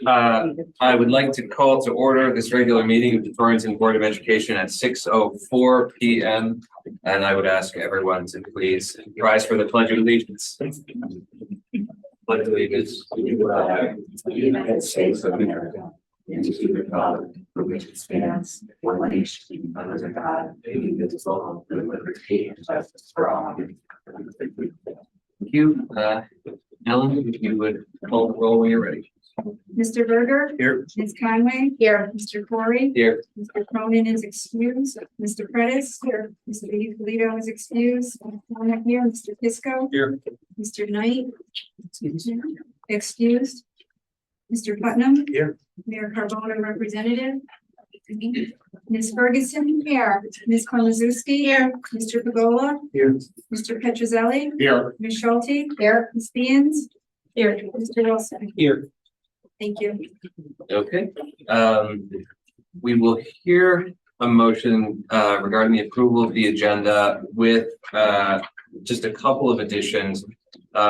I would like to call to order this regular meeting of the Torrington Board of Education at 6:04 p.m. And I would ask everyone to please rise for the Pledge of Allegiance. Pledge of Allegiance to the United States of America and to the republic for which it stands, one nation under God, indivisible, with liberty and justice for all. Thank you. Ellen, if you would call the roll when you're ready. Mr. Berger. Here. Ms. Conway. Here. Mr. Corey. Here. Mr. Cronin is excused. Mr. Predis. Here. Mr. Polito is excused. I'm here. Mr. Kisco. Here. Mr. Knight. Excused. Mr. Putnam. Here. Mayor Carbona, representative. Ms. Ferguson. Here. Ms. Kornaszewski. Here. Mr. Pagola. Here. Mr. Petrozelli. Here. Ms. Schulte. Here. Ms. Beans. Here. Mr. Wilson. Here. Thank you. Okay, we will hear a motion regarding the approval of the agenda with just a couple of additions.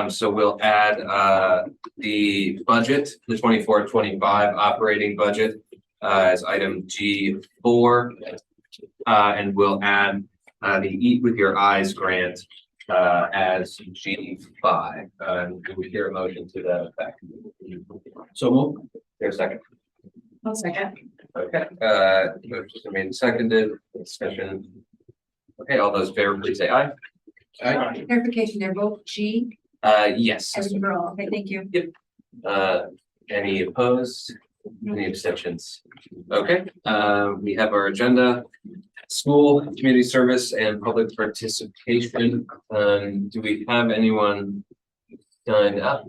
So we'll add the budget, the 24-25 operating budget as item G4, and we'll add the Eat with Your Eyes grant as G5. Do we hear a motion to that effect? So move. There's a second. I'll second. Okay. Motion made and seconded. Discussion. Okay. All those in favor, please say aye. Aye. Clarification, they're both G Yes. as a girl. Okay, thank you. Any opposed? Any abstentions? Okay. We have our agenda. School, community service, and public participation. Do we have anyone signed up?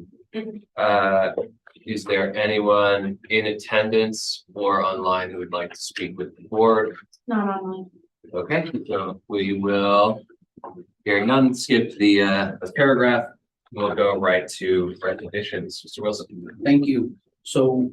Is there anyone in attendance or online who would like to speak with the board? Not online. Okay, so we will, hearing none, skip the paragraph. We'll go right to recognitions. Mr. Wilson. Thank you. So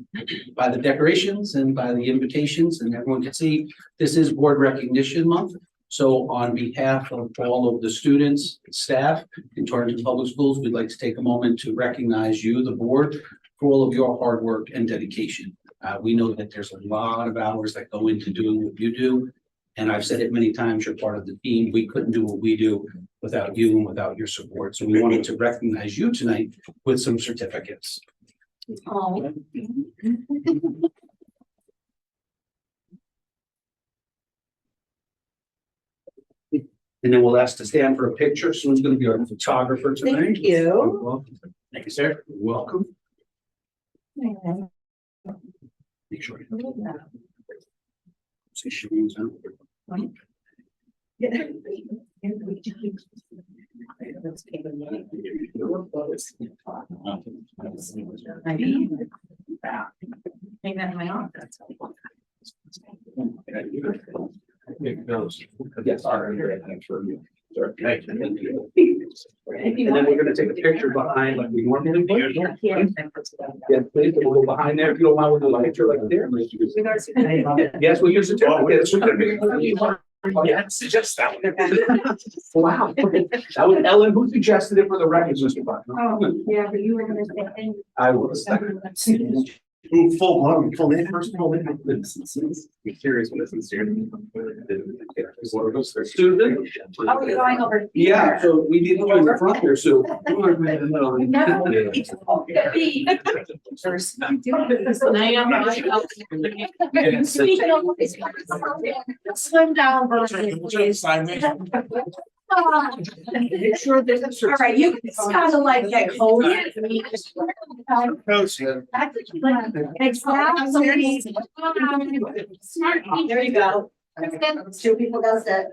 by the decorations and by the invitations, and everyone can see, this is Board Recognition Month. So on behalf of all of the students, staff in Torrington Public Schools, we'd like to take a moment to recognize you, the board, for all of your hard work and dedication. We know that there's a lot of hours that go into doing what you do. And I've said it many times, you're part of the team. We couldn't do what we do without you and without your support. So we wanted to recognize you tonight with some certificates. Oh. And then we'll ask to stand for a picture. Someone's going to be our photographer tonight. Thank you. Welcome. Thank you, sir. You're welcome. Make sure. See, she means Hang that in my office. Yes. And then we're gonna take a picture behind like we normally would. Yeah, please, we'll go behind there. If you don't mind, we'll do a picture like there. Yes, we'll use the certificate. Yeah, suggest that one. Wow. That was Ellen who suggested it for the records, Mr. Butler. Oh, yeah, but you were gonna say. I was. Full name, first full name. Be curious what is sincere. Student. Oh, we're going over. Yeah, so we need to go in the front here, so. Slim down version. Sure, there's All right, you can kind of like get cold. Exactly. Smart. There you go. Two people does that.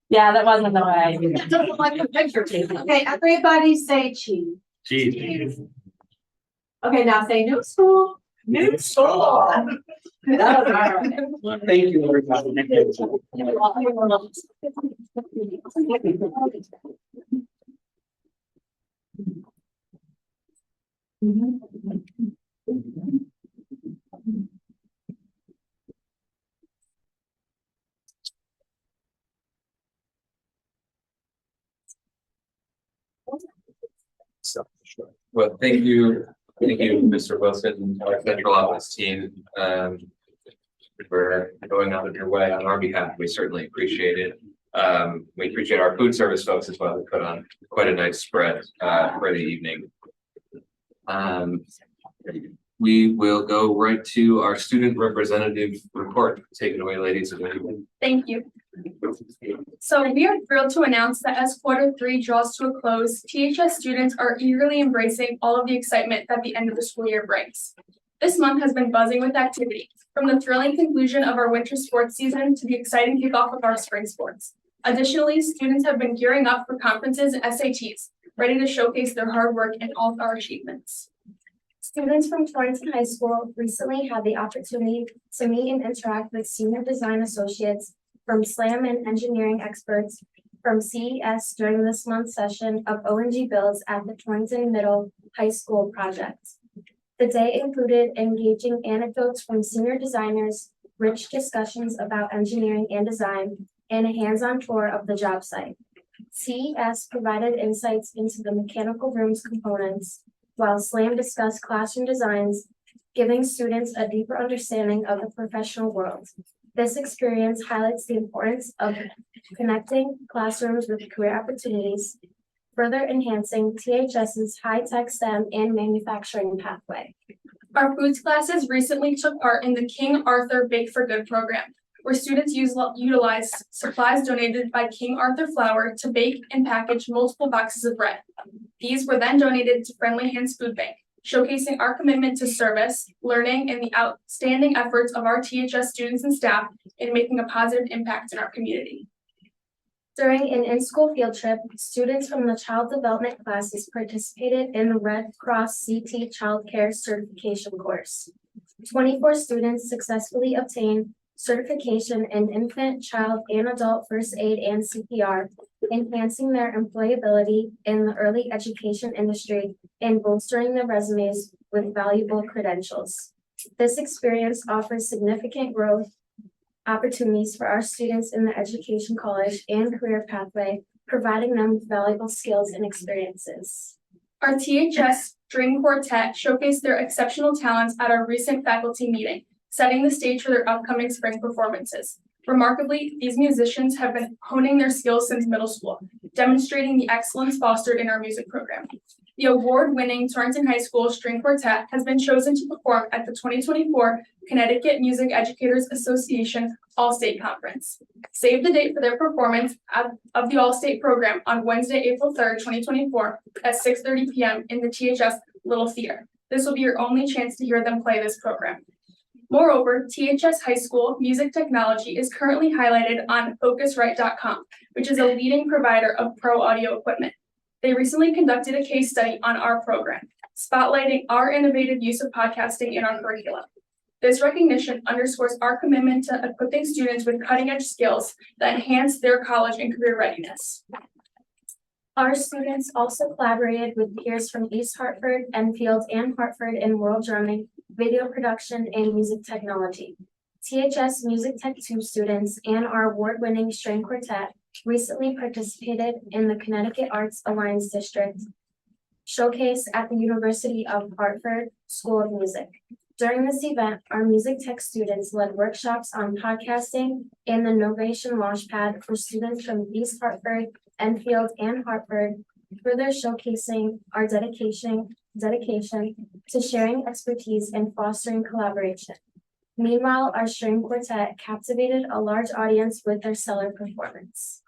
Yeah, that wasn't the way. It doesn't like the picture taking. Okay, everybody say cheese. Cheese. Okay, now say new school. New school. Thank you, everybody. Well, thank you, Mr. Wilson, and our central office team, for going out of your way on our behalf. We certainly appreciate it. We appreciate our food service folks as well, who put on quite a nice spread, for the evening. We will go right to our student representative report. Take it away, ladies. Thank you. So we are thrilled to announce that as Q3 draws to a close, THS students are eagerly embracing all of the excitement that the end of the school year brings. This month has been buzzing with activity, from the thrilling conclusion of our winter sports season to the exciting kickoff of our spring sports. Additionally, students have been gearing up for conferences and SATs, ready to showcase their hard work and all of our achievements. Students from Torrington High School recently had the opportunity to meet and interact with senior design associates from SLAM and engineering experts from CES during this month's session of ONG Builds at the Torrington Middle High School project. The day included engaging anecdotes from senior designers, rich discussions about engineering and design, and a hands-on tour of the job site. CES provided insights into the mechanical room's components, while SLAM discussed classroom designs, giving students a deeper understanding of the professional world. This experience highlights the importance of connecting classrooms with career opportunities, further enhancing THS's high-tech STEM and manufacturing pathway. Our foods classes recently took part in the King Arthur Bake for Good program, where students utilized supplies donated by King Arthur Flour to bake and package multiple boxes of bread. These were then donated to Friendly Hands Food Bank, showcasing our commitment to service, learning, and the outstanding efforts of our THS students and staff in making a positive impact in our community. During an in-school field trip, students from the child development classes participated in the Red Cross CT Child Care Certification course. 24 students successfully obtained certification in infant, child, and adult first aid and CPR, enhancing their employability in the early education industry and bolstering their resumes with valuable credentials. This experience offers significant growth opportunities for our students in the education college and career pathway, providing them with valuable skills and experiences. Our THS String Quartet showcased their exceptional talents at our recent faculty meeting, setting the stage for their upcoming spring performances. Remarkably, these musicians have been honing their skills since middle school, demonstrating the excellence fostered in our music program. The award-winning Torrington High School String Quartet has been chosen to perform at the 2024 Connecticut Music Educators Association All-State Conference. Save the date for their performance of the All-State program on Wednesday, April 3rd, 2024 at 6:30 p.m. in the THS Little Theater. This will be your only chance to hear them play this program. Moreover, THS High School Music Technology is currently highlighted on Focusrite.com, which is a leading provider of pro audio equipment. They recently conducted a case study on our program, spotlighting our innovative use of podcasting in our curriculum. This recognition underscores our commitment to equipping students with cutting-edge skills that enhance their college and career readiness. Our students also collaborated with peers from East Hartford, Enfield, and Hartford in world drumming, video production, and music technology. THS Music Tech 2 students and our award-winning string quartet recently participated in the Connecticut Arts Alliance District showcase at the University of Hartford School of Music. During this event, our music tech students led workshops on podcasting and the Novation Launchpad for students from East Hartford, Enfield, and Hartford, further showcasing our dedication to sharing expertise and fostering collaboration. Meanwhile, our string quartet captivated a large audience with their stellar performance.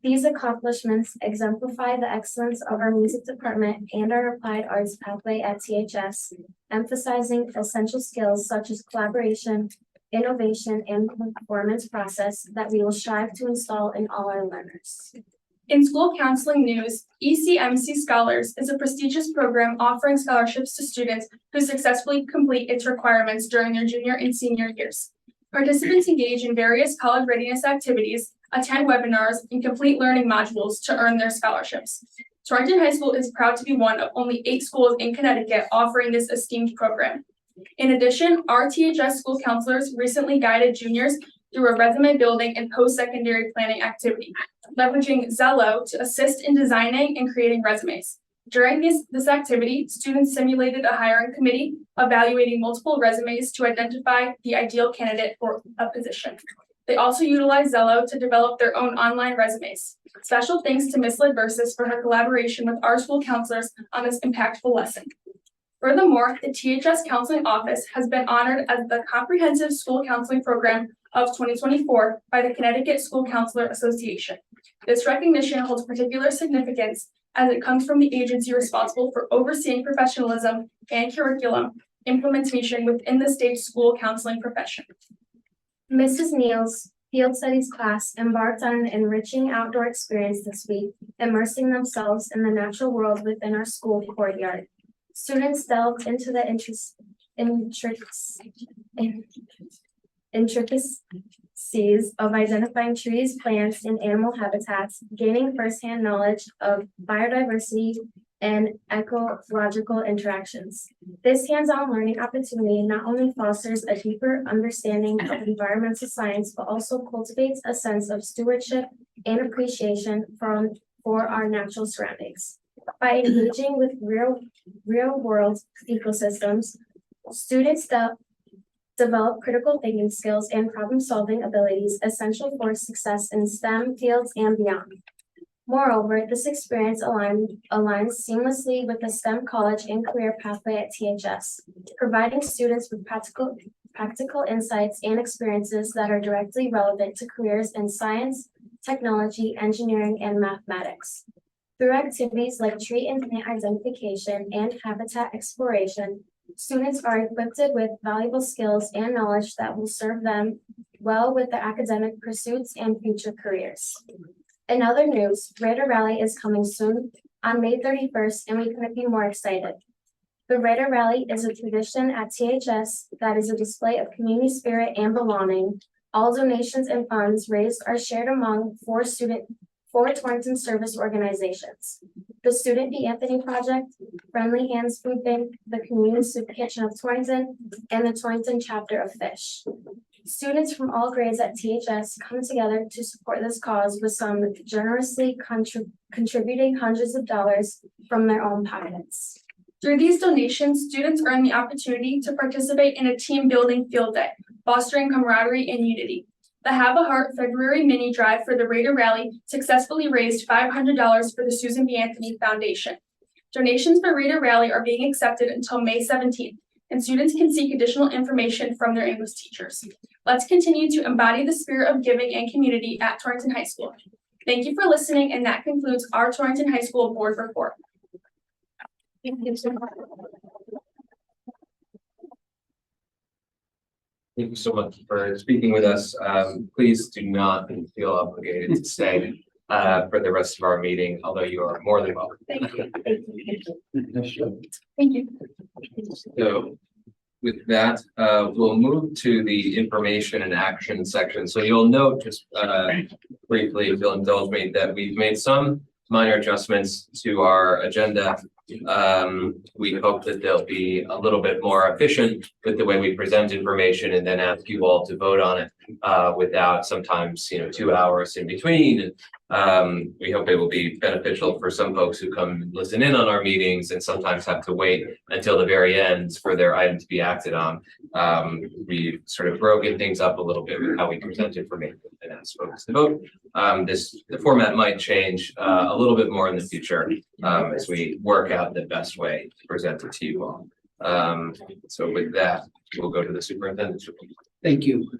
These accomplishments exemplify the excellence of our music department and our applied arts pathway at THS, emphasizing essential skills such as collaboration, innovation, and performance process that we will strive to install in all our learners. In school counseling news, ECMC Scholars is a prestigious program offering scholarships to students who successfully complete its requirements during their junior and senior years. Participants engage in various college readiness activities, attend webinars, and complete learning modules to earn their scholarships. Torrington High School is proud to be one of only 8 schools in Connecticut offering this esteemed program. In addition, our THS school counselors recently guided juniors through a resume building and post-secondary planning activity, leveraging Zello to assist in designing and creating resumes. During this activity, students simulated a hiring committee evaluating multiple resumes to identify the ideal candidate for a position. They also utilized Zello to develop their own online resumes. Special thanks to Ms. Lidversis for her collaboration with our school counselors on this impactful lesson. Furthermore, the THS Counseling Office has been honored as the Comprehensive School Counseling Program of 2024 by the Connecticut School Counselor Association. This recognition holds particular significance as it comes from the agency responsible for overseeing professionalism and curriculum implementation within the state school counseling profession. Mrs. Neal's field studies class embarked on an enriching outdoor experience this week, immersing themselves in the natural world within our school courtyard. Students delved into the intricacies of identifying trees, plants, and animal habitats, gaining firsthand knowledge of biodiversity and ecological interactions. This hands-on learning opportunity not only fosters a deeper understanding of environmental science, but also cultivates a sense of stewardship and appreciation for our natural surroundings. By engaging with real-world ecosystems, students develop critical thinking skills and problem-solving abilities essential for success in STEM fields and beyond. Moreover, this experience aligns seamlessly with the STEM college and career pathway at THS, providing students with practical insights and experiences that are directly relevant to careers in science, technology, engineering, and mathematics. Through activities like tree and plant identification and habitat exploration, students are equipped with valuable skills and knowledge that will serve them well with their academic pursuits and future careers. In other news, Raider Rally is coming soon on May 31st, and we couldn't be more excited. The Raider Rally is a tradition at THS that is a display of community spirit and belonging. All donations and funds raised are shared among four Torrington service organizations: the Student B. Anthony Project, Friendly Hands Food Bank, the Community Soup Kitchen of Torrington, and the Torrington chapter of Fish. Students from all grades at THS come together to support this cause, with some generously contributing hundreds of dollars from their own pockets. Through these donations, students earn the opportunity to participate in a team building field day, fostering camaraderie and unity. The Have a Heart February mini drive for the Raider Rally successfully raised $500 for the Susan B. Anthony Foundation. Donations for Raider Rally are being accepted until May 17th, and students can seek additional information from their English teachers. Let's continue to embody the spirit of giving and community at Torrington High School. Thank you for listening, and that concludes our Torrington High School board report. Thank you so much for speaking with us. Please do not feel obligated to stay for the rest of our meeting, although you are more than welcome. Thank you. Thank you. So with that, we'll move to the information and action section. So you'll note just briefly, if you'll indulge me, that we've made some minor adjustments to our agenda. We hope that they'll be a little bit more efficient with the way we present information and then ask you all to vote on it without sometimes 2 hours in between. We hope it will be beneficial for some folks who come and listen in on our meetings and sometimes have to wait until the very end for their item to be acted on. We've sort of broken things up a little bit with how we present information and ask folks to vote. The format might change a little bit more in the future as we work out the best way to present it to you all. So with that, we'll go to the superintendent's report. Thank you.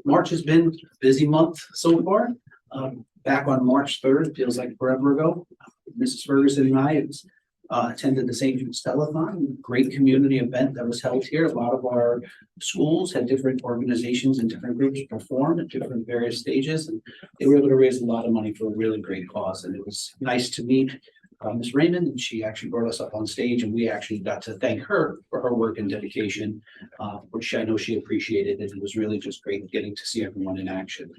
March has been a busy month so far. Back on March 3rd, feels like forever ago, Mrs. Ferguson and I attended the St. Jude's Telethon, great community event that was held here. A lot of our schools had different organizations and different groups perform at different various stages, and they were able to raise a lot of money for a really great cause. And it was nice to meet Ms. Raymond, and she actually brought us up on stage, and we actually got to thank her for her work and dedication, which I know she appreciated. And it was really just great getting to see everyone in action.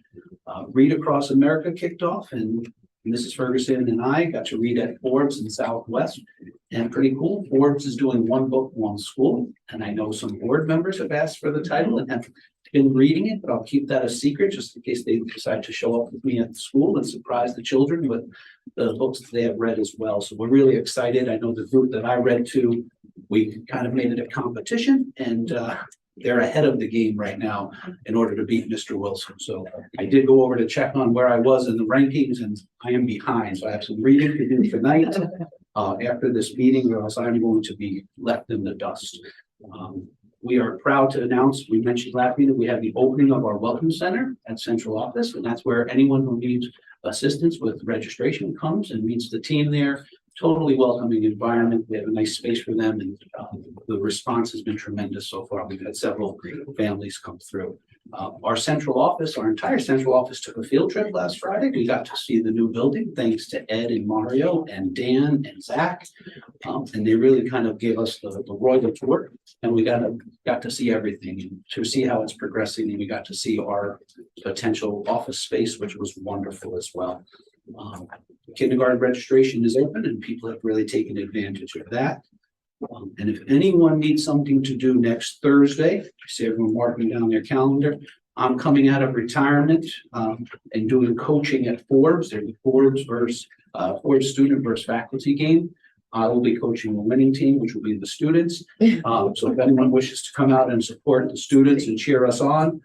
Read Across America kicked off, and Mrs. Ferguson and I got to read at Forbes in Southwest. And pretty cool, Forbes is doing one book, one school, and I know some board members have asked for the title and have been reading it, but I'll keep that a secret just in case they decide to show up with me at the school and surprise the children with the books that they have read as well. So we're really excited. I know the group that I read to, we kind of made it a competition, and they're ahead of the game right now in order to beat Mr. Wilson. So I did go over to check on where I was in the rankings, and I am behind. So I have some reading to do tonight after this meeting, or else I'm going to be left in the dust. We are proud to announce, we mentioned last meeting, we have the opening of our Welcome Center at Central Office, and that's where anyone who needs assistance with registration comes and meets the team there. Totally welcoming environment. We have a nice space for them, and the response has been tremendous so far. We've had several families come through. Our central office, our entire central office took a field trip last Friday. We got to see the new building, thanks to Ed and Mario and Dan and Zach. And they really kind of gave us the royal tour, and we got to see everything and to see how it's progressing. And we got to see our potential office space, which was wonderful as well. Kindergarten registration is open, and people have really taken advantage of that. And if anyone needs something to do next Thursday, I see everyone marking down their calendar. I'm coming out of retirement and doing coaching at Forbes. There's a Forbes student versus faculty game. I will be coaching the winning team, which will be the students. So if anyone wishes to come out and support the students and cheer us on,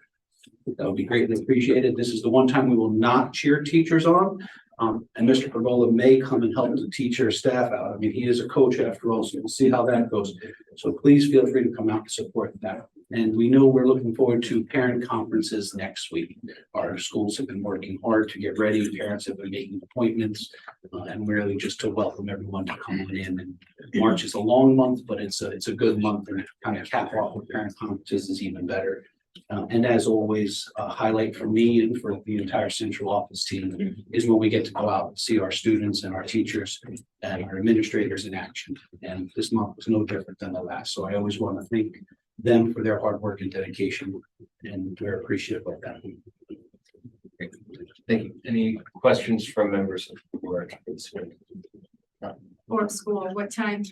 that would be greatly appreciated. This is the one time we will not cheer teachers on. And Mr. Pergola may come and help the teacher staff out. I mean, he is a coach after all, so we'll see how that goes. So please feel free to come out and support that. And we know we're looking forward to parent conferences next week. Our schools have been working hard to get ready. Parents have been making appointments, and really just to welcome everyone to come on in. And March is a long month, but it's a good month, and kind of cap off with parent conferences is even better. And as always, a highlight for me and for the entire central office team is when we get to go out and see our students and our teachers and our administrators in action. And this month was no different than the last. So I always want to thank them for their hard work and dedication, and we're appreciative of that. Thank you. Any questions from members of the board? Or school, what time?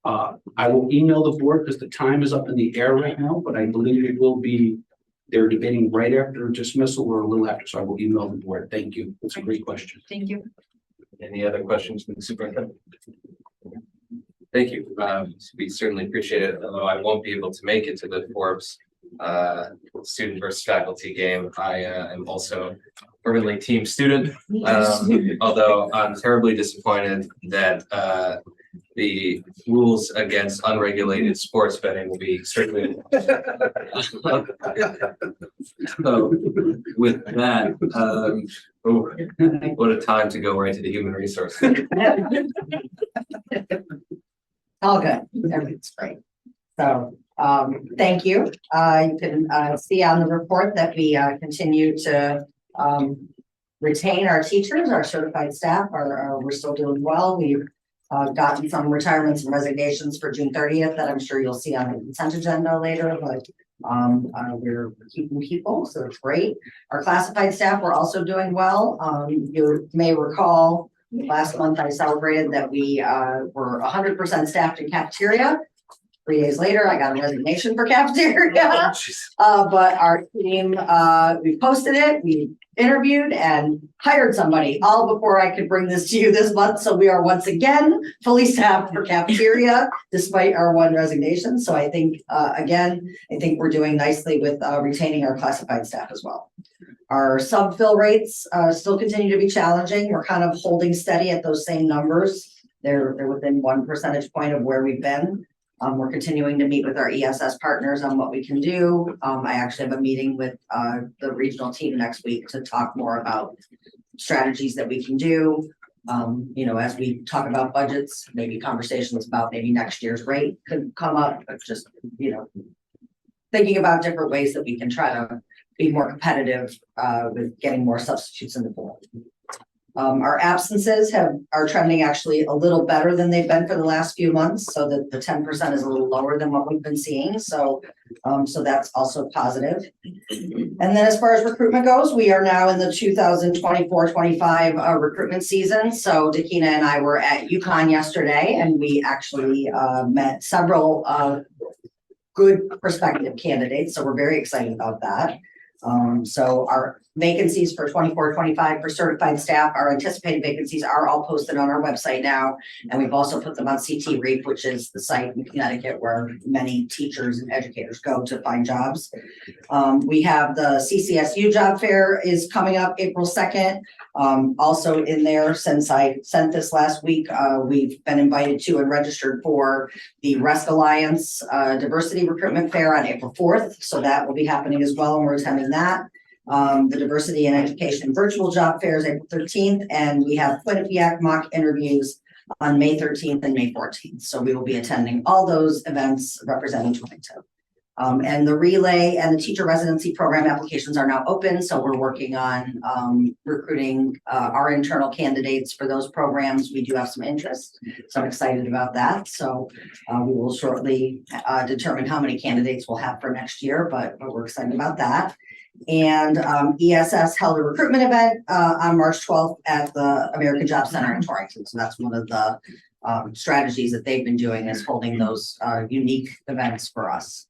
I will email the board because the time is up in the air right now, but I believe it will be, they're debating right after dismissal or a little after, so I will email the board. Thank you. That's a great question. Thank you. Any other questions from the superintendent? Thank you. We certainly appreciate it, although I won't be able to make it to the Forbes student versus faculty game. I am also fervently team student, although I'm terribly disappointed that the rules against unregulated sports betting will be strictly. So with that, what a time to go right to the human resources. All good, everything's great. So, thank you. You can see on the report that we continue to retain our teachers, our certified staff. We're still doing well. We've gotten some retirements and resignations for June 30th that I'm sure you'll see on the consent agenda later, but we're keeping people, so it's great. Our classified staff were also doing well. You may recall last month I celebrated that we were 100% staffed in cafeteria. 3 days later, I got a resignation for cafeteria. But our team, we posted it, we interviewed and hired somebody all before I could bring this to you this month. So we are once again fully staffed for cafeteria despite our one resignation. So I think, again, I think we're doing nicely with retaining our classified staff as well. Our sub-fill rates still continue to be challenging. We're kind of holding steady at those same numbers. They're within 1 percentage point of where we've been. We're continuing to meet with our ESS partners on what we can do. I actually have a meeting with the regional team next week to talk more about strategies that we can do. You know, as we talk about budgets, maybe conversations about maybe next year's rate could come up, but just, you know, thinking about different ways that we can try to be more competitive with getting more substitutes in the pool. Our absences are trending actually a little better than they've been for the last few months, so that the 10% is a little lower than what we've been seeing, so that's also positive. And then as far as recruitment goes, we are now in the 2024-25 recruitment season. So Dakina and I were at UConn yesterday, and we actually met several good prospective candidates, so we're very excited about that. So our vacancies for 24-25 for certified staff, our anticipated vacancies are all posted on our website now. And we've also put them on CT Reap, which is the site in Connecticut where many teachers and educators go to find jobs. We have the CCSU job fair is coming up April 2nd. Also in there, since I sent this last week, we've been invited to and registered for the Rest Alliance Diversity Recruitment Fair on April 4th. So that will be happening as well, and we're attending that. The Diversity in Education Virtual Job Fair is April 13th, and we have Quinnipiac mock interviews on May 13th and May 14th. So we will be attending all those events representing Torrington. And the relay and the teacher residency program applications are now open. So we're working on recruiting our internal candidates for those programs. We do have some interest, so I'm excited about that. So we will shortly determine how many candidates we'll have for next year, but we're excited about that. And ESS held a recruitment event on March 12th at the American Job Center in Torrington. So that's one of the strategies that they've been doing, is holding those unique events for us.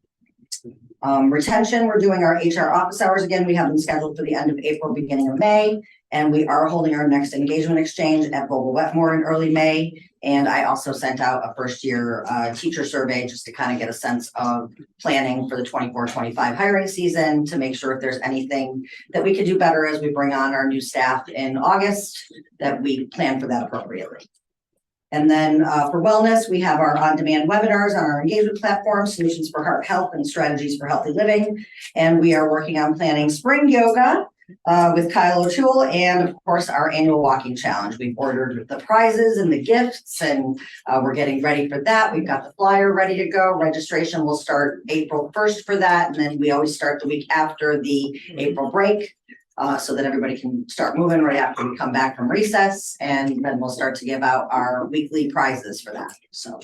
Retention, we're doing our HR office hours again. We have them scheduled for the end of April, beginning of May, and we are holding our next engagement exchange at Vogel Wetmore in early May. And I also sent out a first year teacher survey just to kind of get a sense of planning for the 24-25 hiring season, to make sure if there's anything that we could do better as we bring on our new staff in August, that we plan for that appropriately. And then for wellness, we have our on-demand webinars on our engagement platform, Solutions for Heart Health and Strategies for Healthy Living. And we are working on planning spring yoga with Kyle O'Toole, and of course our annual walking challenge. We've ordered the prizes and the gifts, and we're getting ready for that. We've got the flyer ready to go. Registration will start April 1st for that. And then we always start the week after the April break. So that everybody can start moving right after we come back from recess, and then we'll start to give out our weekly prizes for that. So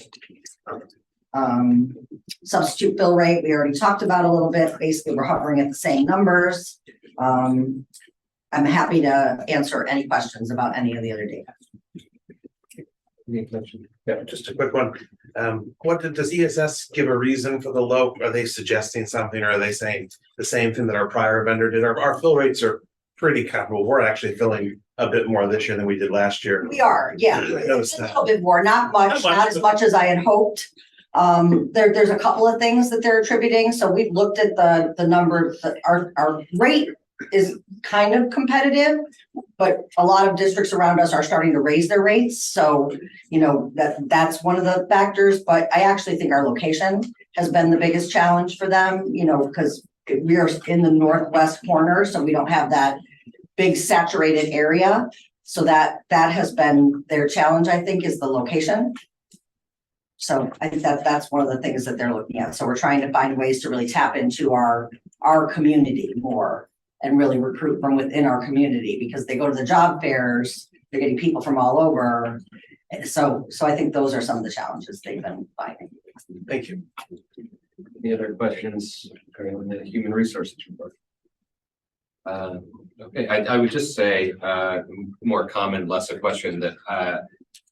substitute bill rate, we already talked about a little bit. Basically, we're hovering at the same numbers. I'm happy to answer any questions about any of the other data. Yeah, just a quick one. Does ESS give a reason for the low? Are they suggesting something, or are they saying the same thing that our prior vendor did? Our fill rates are pretty comparable. We're actually filling a bit more this year than we did last year. We are, yeah, I noticed a that. little bit more, not much, not as much as I had hoped. There's a couple of things that they're attributing. So we've looked at the number, our rate is kind of competitive, but a lot of districts around us are starting to raise their rates. So, you know, that's one of the factors, but I actually think our location has been the biggest challenge for them, you know, because we are in the northwest corner, so we don't have that big saturated area. So that has been their challenge, I think, is the location. So I think that's one of the things that they're looking at. So we're trying to find ways to really tap into our community more and really recruit from within our community, because they go to the job fairs, they're getting people from all over. So I think those are some of the challenges they've been finding. Thank you. Any other questions on the human resources report? Okay, I would just say more comment, less a question, that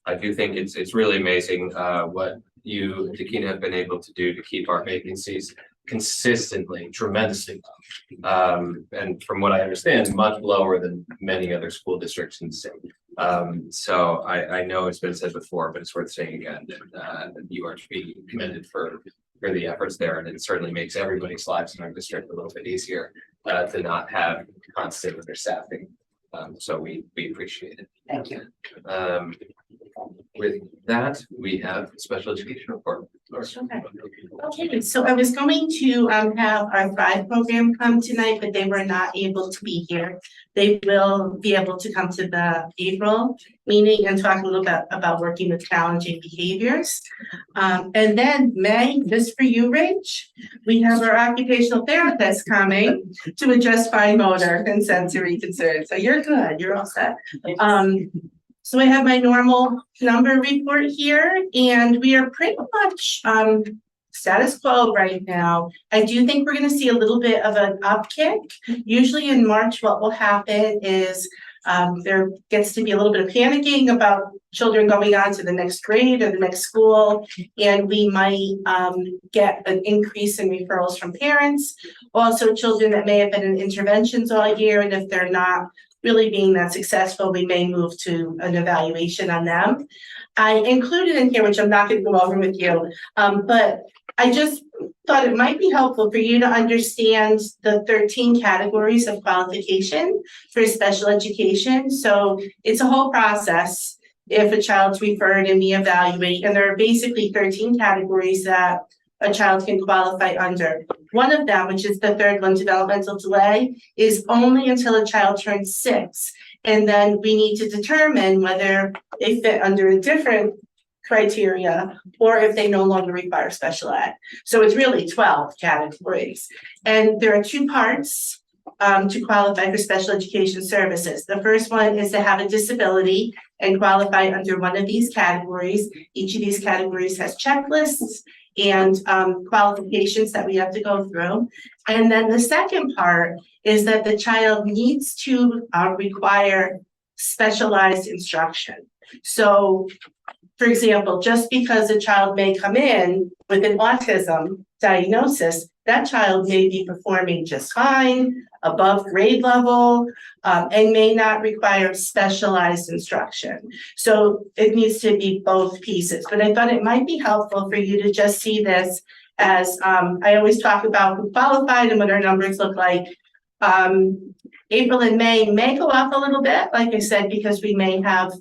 I do think it's really amazing what you, Dakina, have been able to do to keep our vacancies consistently tremendously low. And from what I understand, much lower than many other school districts in the state. So I know it's been said before, but it's worth saying again that you are to be commended for the efforts there, and it certainly makes everybody's lives in our district a little bit easier to not have constant understaffing. So we appreciate it. Thank you. With that, we have special education report. Okay. Okay, so I was going to have our Thrive program come tonight, but they were not able to be here. They will be able to come to the April meeting and talk a little bit about working with challenging behaviors. And then May, just for you, Rich, we have our occupational therapist coming to address fine motor and sensory concerns. So you're good, you're all set. So I have my normal number report here, and we are pretty much status quo right now. I do think we're gonna see a little bit of an upkick. Usually in March, what will happen is there gets to be a little bit of panicking about children going on to the next grade or the next school, and we might get an increase in referrals from parents. Also, children that may have been in interventions all year, and if they're not really being that successful, we may move to an evaluation on them. I included in here, which I'm not gonna go over with you, but I just thought it might be helpful for you to understand the 13 categories of qualification for special education. So it's a whole process if a child's referred and we evaluate, and there are basically 13 categories that a child can qualify under. One of them, which is the third one, developmental delay, is only until a child turns 6. And then we need to determine whether they fit under a different criteria or if they no longer require special ed. So it's really 12 categories. And there are 2 parts to qualify for special education services. The first one is to have a disability and qualify under one of these categories. Each of these categories has checklists and qualifications that we have to go through. And then the second part is that the child needs to require specialized instruction. So, for example, just because a child may come in with an autism diagnosis, that child may be performing just fine, above grade level, and may not require specialized instruction. So it needs to be both pieces, but I thought it might be helpful for you to just see this as, I always talk about who qualified and what our numbers look like. April and May go up a little bit, like I said, because we may have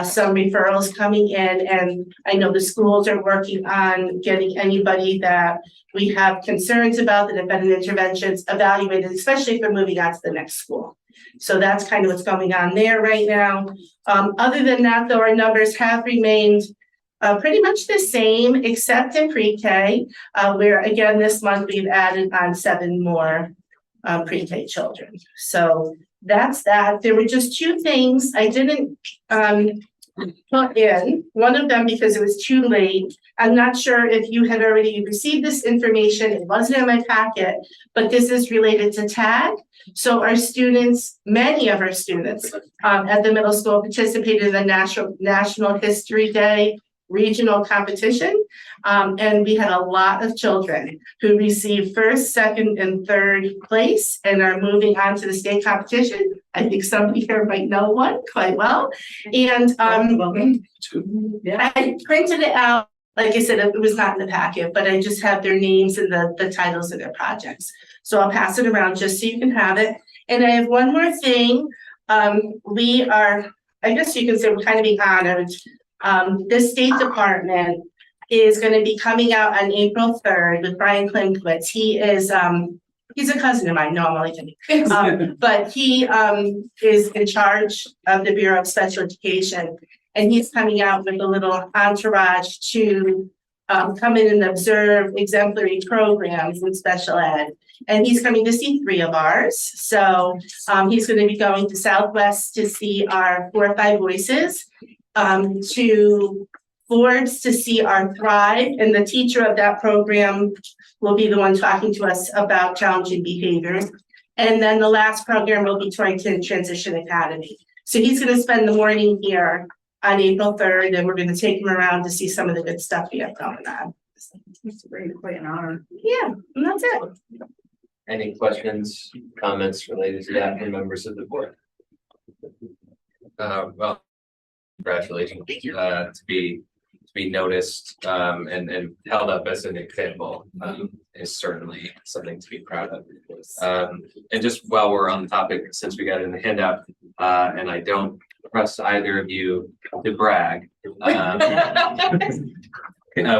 some referrals coming in, and I know the schools are working on getting anybody that we have concerns about that have been in interventions evaluated, especially if they're moving on to the next school. So that's kind of what's going on there right now. Other than that, though, our numbers have remained pretty much the same, except in pre-K, where again, this month we've added on 7 more pre-K children. So that's that. There were just 2 things I didn't put in. One of them because it was too late. I'm not sure if you had already received this information. It wasn't in my packet, but this is related to TAG. So our students, many of our students at the middle school participated in the National History Day regional competition. And we had a lot of children who received 1st, 2nd, and 3rd place and are moving on to the state competition. I think somebody here might know one quite well. And I printed it out. Like I said, it was not in the packet, but I just have their names and the titles of their projects. So I'll pass it around just so you can have it. And I have one more thing. We are, I guess you can say we're kind of being honored. The State Department is going to be coming out on April 3rd with Brian Klimkowitz. He is he's a cousin of mine. No, I'm only kidding. But he is in charge of the Bureau of Special Education, and he's coming out with a little entourage to come in and observe exemplary programs with special ed. And he's coming to see 3 of ours. So he's going to be going to Southwest to see our 4 or 5 voices, to Forbes to see our Thrive, and the teacher of that program will be the one talking to us about challenging behaviors. And then the last program will be Torrington Transition Academy. So he's going to spend the morning here on April 3rd, and we're going to take him around to see some of the good stuff we have going on. It's really quite an honor. Yeah, and that's it. Any questions, comments related to that from members of the board? Well, congratulations to be noticed and held up as an example is certainly something to be proud of. And just while we're on the topic, since we got it in the handout, and I don't trust either of you to brag, we have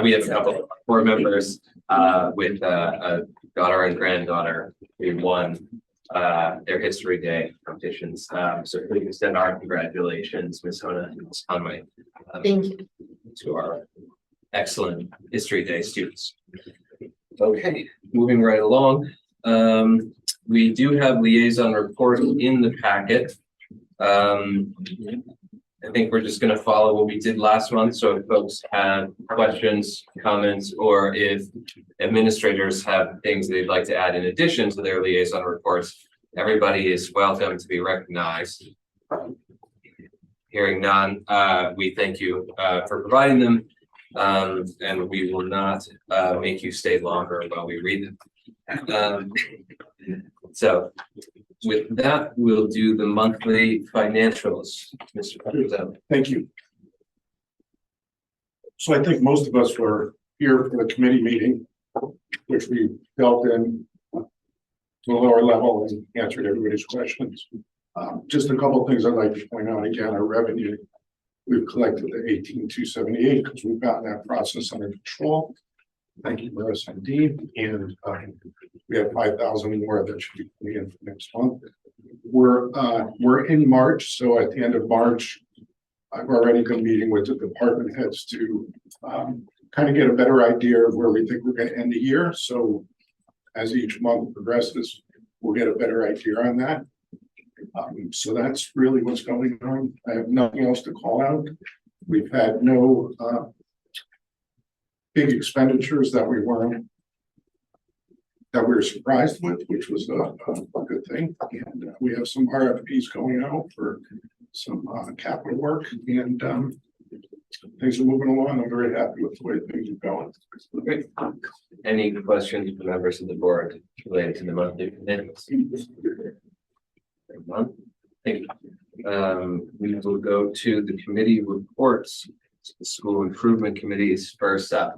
a couple of board members with a daughter and granddaughter who won their History Day competitions. So we extend our congratulations, Ms. Hona and Ms. Conway. Thank you. To our excellent History Day students. Okay, moving right along. We do have liaison reports in the packet. I think we're just going to follow what we did last month. So if folks have questions, comments, or if administrators have things they'd like to add in addition to their liaison reports, everybody is welcome to be recognized. Hearing none, we thank you for providing them, and we will not make you stay longer while we read them. So with that, we'll do the monthly financials. Mr. President. Thank you. So I think most of us were here for the committee meeting, which we dealt in to a lower level and answered everybody's questions. Just a couple of things I'd like to point out again, our revenue. We've collected the 18,278 because we've gotten that process under control. Thank you, for SMD, and we have 5,000 more that should be coming in for next month. We're in March, so at the end of March, I've already been meeting with the department heads to kind of get a better idea of where we think we're going to end the year. So as each month progresses, we'll get a better idea on that. So that's really what's going on. I have nothing else to call out. We've had no big expenditures that we were surprised with, which was a good thing. And we have some RFPs going out for some capital work, and things are moving along. I'm very happy with the way things are going. Great. Any questions from members of the board related to the monthly financials? Thank you. We will go to the committee reports. The School Improvement Committee is first up.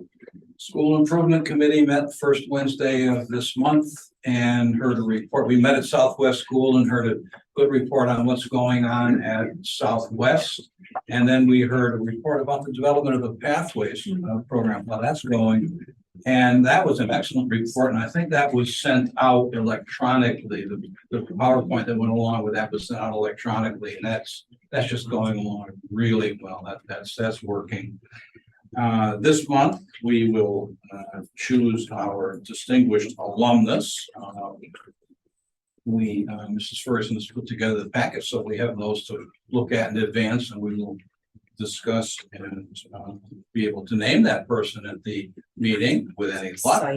School Improvement Committee met first Wednesday of this month and heard a report. We met at Southwest School and heard a good report on what's going on at Southwest. And then we heard a report about the development of the Pathways program, how that's going. And that was an excellent report. And I think that was sent out electronically. The PowerPoint that went along with that was sent out electronically. And that's just going along really well. That's working. This month, we will choose our distinguished alumnus. Mrs. Ferguson has put together the packet, so we have those to look at in advance, and we will discuss and be able to name that person at the meeting with any luck.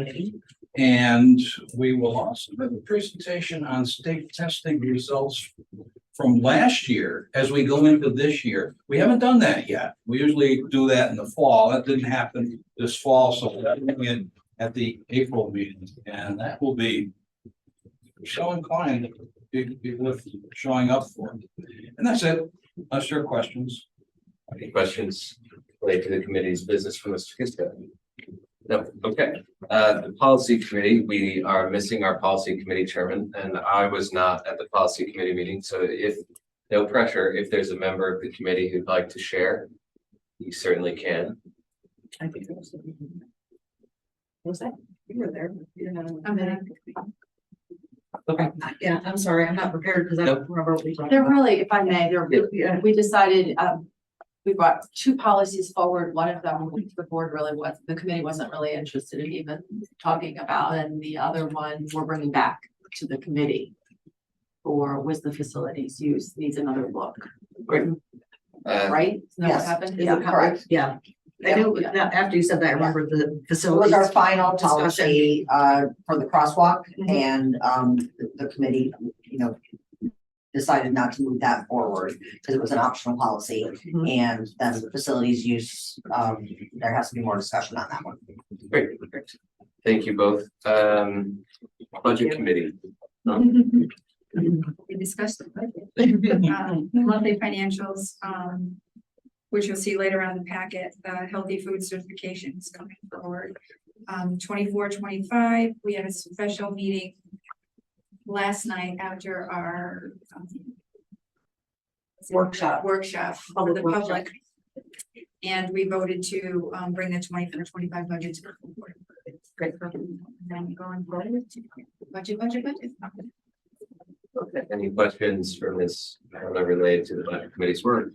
And we will also have a presentation on state testing results from last year as we go into this year. We haven't done that yet. We usually do that in the fall. That didn't happen this fall, so that will be at the April meeting, and that will be so inclined to be worth showing up for. And that's it. Unless there are questions. Any questions related to the committee's business from Mr. Kiska? No, okay. The policy committee, we are missing our policy committee chairman, and I was not at the policy committee meeting. So if no pressure, if there's a member of the committee who'd like to share, you certainly can. I think that was that? You were there. I'm there. Okay. Yeah, I'm sorry, I'm not prepared because I don't remember what we talked They're about. really, if I may, we decided, we brought two policies forward. One of them, the board really was, the committee wasn't really interested in even talking about, and the other one we're bringing back to the committee for was the facilities use needs another look. Great. Right? Isn't that what Yes, happened? is it correct? Yeah. I knew, after you said that, I remember the It facility. was our final Discussion. policy for the crosswalk, Mhm. and the committee, decided not to move that forward because it was an optional policy. Mhm. And then the facilities use, there has to be more discussion on that one. Great. Thank you both. Budget committee. We discussed the budget. Monthly financials, which you'll see later on in the packet, healthy food certifications coming forward. 24-25, we had a special meeting last night after our workshop for the public. And we voted to bring the 24-25 budget to the board. Great. Then going forward. Budget. Okay, any questions from this, related to the budget committee's work?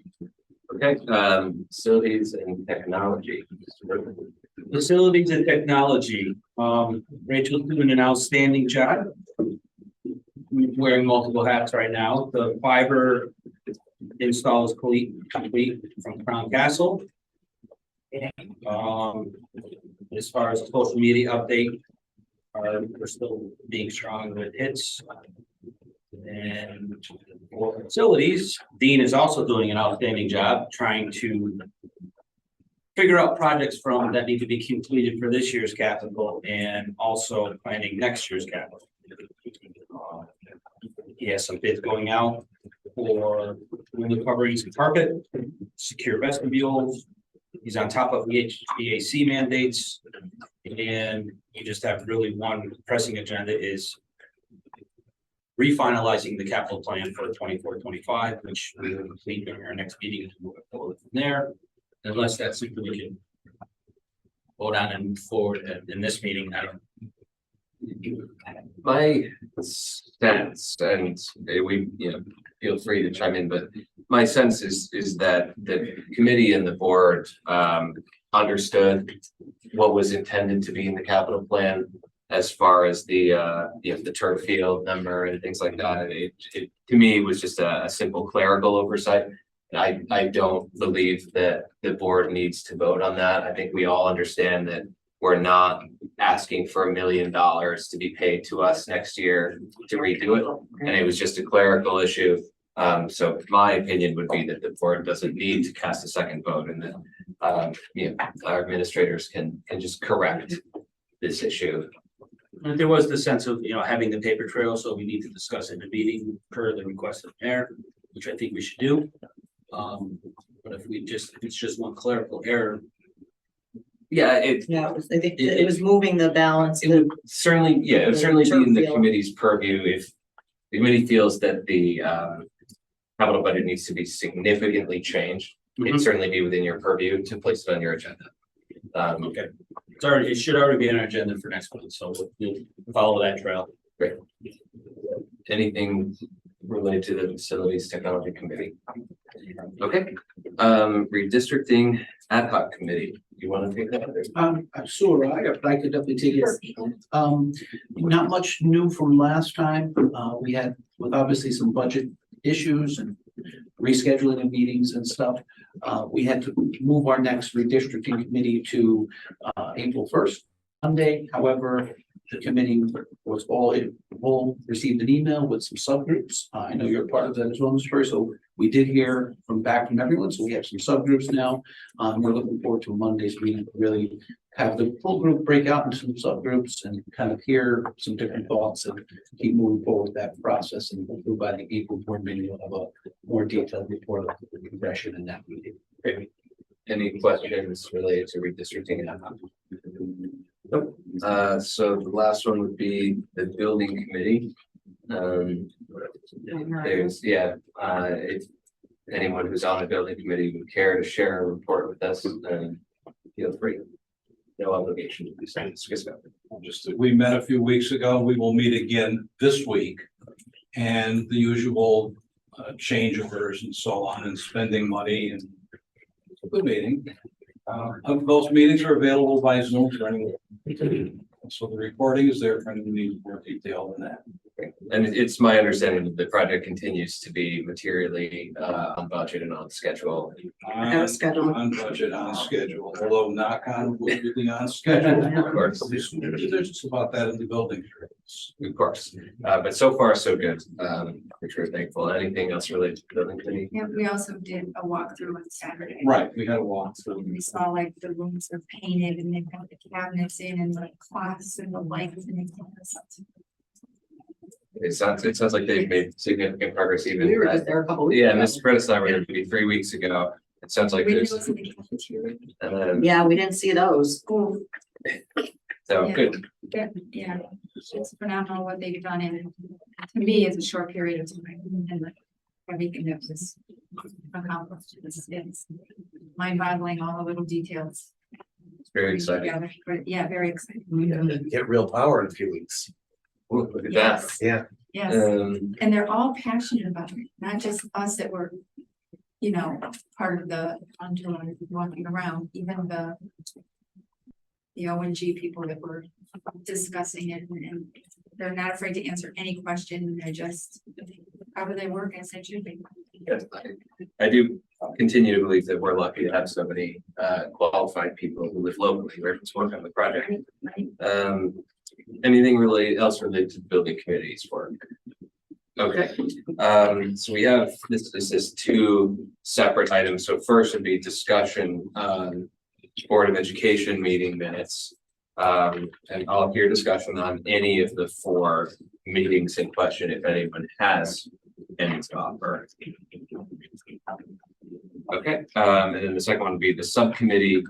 Okay, facilities and technology. Facilities and technology, Rachel's doing an outstanding job. Wearing multiple hats right now. The fiber install is complete from Crown Castle. As far as social media update, we're still being strong with hits. And for facilities, Dean is also doing an outstanding job trying to figure out projects that need to be completed for this year's capital and also planning next year's capital. He has some bids going out for window coverings and carpet, secure vestibules. He's on top of the HVAC mandates. And you just have really one pressing agenda is refinalizing the capital plan for 24-25, which we will complete during our next meeting to move it forward from there. Unless that's something we can vote on and move forward in this meeting. I don't. My sense, and we, feel free to chime in, but my sense is that the committee and the board understood what was intended to be in the capital plan as far as the turf field number and things like that. It to me was just a simple clerical oversight. I don't believe that the board needs to vote on that. I think we all understand that we're not asking for $1 million to be paid to us next year to redo it. And it was just a clerical issue. So my opinion would be that the board doesn't need to cast a second vote and that, our administrators can just correct this issue. And there was the sense of, having the paper trail, so we need to discuss in the meeting per the request of the mayor, which I think we should do. But if it's just one clerical error. Yeah, I think it was moving the balance. it would certainly be in the field. committee's purview if the committee feels that the capital budget needs to be significantly changed. It'd certainly be within your purview to place it on your agenda. Okay, it should already be on our agenda for next month, so we'll follow that trail. Great. Anything related to the facilities technology committee? Okay, redistricting ad hoc committee. You want to take that? I'm sure I could definitely take it. Not much new from last time. We had with obviously some budget issues and rescheduling of meetings and stuff. We had to move our next redistricting committee to April 1st, Monday. However, the committee was all received an email with some subgroups. I know you're part of that as well, Mr. Perry. So we did hear back from everyone. So we have some subgroups now. We're looking forward to Monday's meeting to really have the full group break out into some subgroups and kind of hear some different thoughts and keep moving forward with that process. And hopefully by the April board meeting, we'll have a more detailed report of the progression in that meeting. Great. Any questions related to redistricting? Nope. So the last one would be the building committee. If anyone who's on the building committee would care to share a report with us, feel free. No obligation to do so. We met a few weeks ago. We will meet again this week. And the usual change orders and so on and spending money and it's a good meeting. Those meetings are available by Zoom for anyone. So the recording is there for anyone who needs more detail than that. And it's my understanding that the project continues to be materially on budget and on schedule. On budget, on schedule, although knock on wood, really on schedule. Of course. There's just about that in the building. Of course, but so far so good, which we're thankful. Anything else related to the building committee? Yeah, we also did a walkthrough on Saturday. Right, we had a walk through. We saw like the rooms are painted and they've got the cabinets in and like clocks and the lights and everything. It sounds like they've made significant progress even. We were just there a couple weeks Yeah, ago. Mr. Curtis and I were there maybe 3 weeks ago. It sounds like there's, Windows in the cafeteria. and then, Yeah, we didn't see those. Oh, so Yeah. good. yeah, it's phenomenal what they've done in, to me, it's a short period of time and like everything that was accomplished. It's mind boggling, all the little details. It's very exciting. together, but yeah, very exciting. Get real power in a few weeks. Ooh, look at that. Yes, Yeah. yes, and they're all passionate about it, not just us that were, you know, part of the entourage walking around, even the ONG people that were discussing it, and they're not afraid to answer any question, they're just, how do they work as they should be. Yes, I do continue to believe that we're lucky to have so many qualified people who live locally, right, to work on the project. Anything really else related to building communities work? Okay, so we have this is two separate items. So first would be discussion on Board of Education meeting minutes. And I'll hear discussion on any of the four meetings in question if anyone has any to offer. Okay, and then the second one would be the subcommittee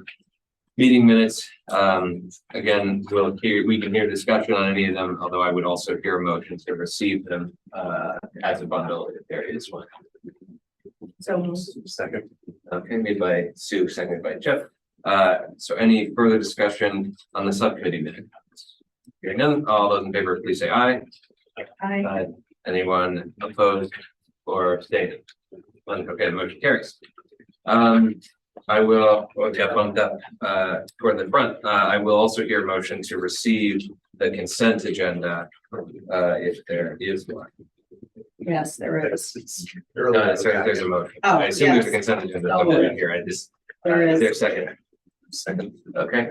meeting minutes. Again, we can hear discussion on any of them, although I would also hear a motion to receive them as a bundle if there is one. So Second. Okay, made by Sue, seconded by Jeff. So any further discussion on the subcommittee minutes? Hearing none, all those in favor, please say aye. Aye. Anyone opposed or abstaining? Okay, the motion carries. I will, get bumped up toward the front. I will also hear a motion to receive the consent agenda if there is one. Yes, there is. There's a motion. Oh, I assume there's a yes. consent agenda Oh, somewhere in here. I just, There is is. there a second? Second, okay,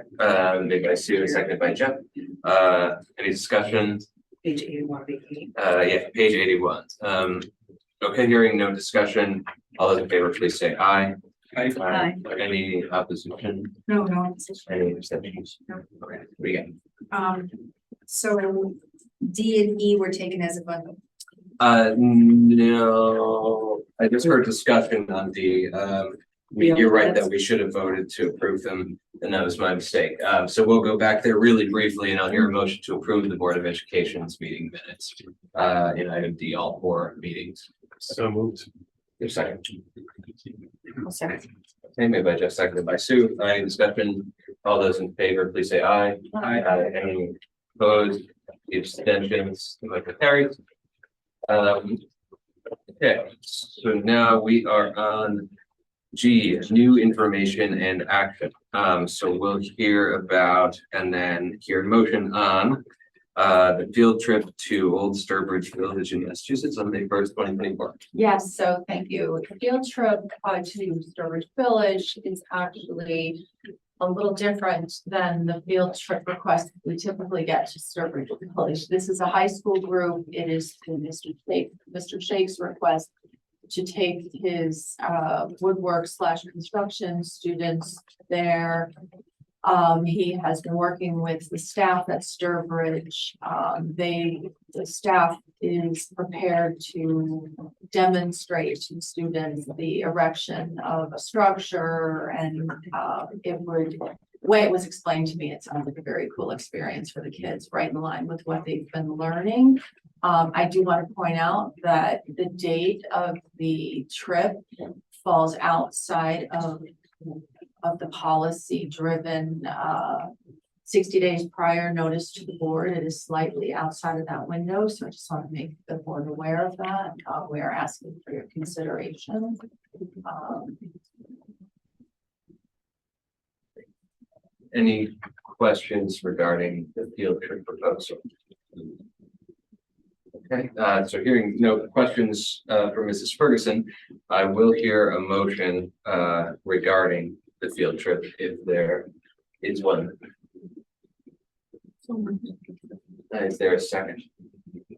made by Sue, seconded by Jeff. Any discussion? Page 81. Yeah, page 81. Okay, hearing no discussion, all those in favor, please say aye. Aye. Any opposition, no, any abstentions? No. Okay, we got. so D and E were taken as a bundle. No, I just heard discussion on the, you're right that we should have voted to approve them, and that was my mistake. So we'll go back there really briefly, and I'll hear a motion to approve the Board of Education's meeting minutes. In item D, all four meetings. So moved. Your second. Okay, made by Jeff, seconded by Sue. Any discussion? All those in favor, please say aye. Aye. Any opposed? Abstentions? The motion carries. Okay, so now we are on G, new information and action. So we'll hear about and then hear motion on the field trip to Old Sturbridge Village in Massachusetts on May 1st, 2024. Yes, so thank you. The field trip to Sturbridge Village is actually a little different than the field trip request we typically get to Sturbridge Village. This is a high school group. It is Mr. Shake's request to take his woodwork / construction students there. He has been working with the staff at Sturbridge. The staff is prepared to demonstrate to students the erection of a structure, and the way it was explained to me, it sounds like a very cool experience for the kids, right in line with what they've been learning. I do want to point out that the date of the trip falls outside of the policy driven 60 days prior notice to the board. It is slightly outside of that window. So I just want to make the board aware of that. We are asking for your consideration. Any questions regarding the field trip proposal? Okay, so hearing no questions from Mrs. Ferguson, I will hear a motion regarding the field trip if there is one. Is there a second?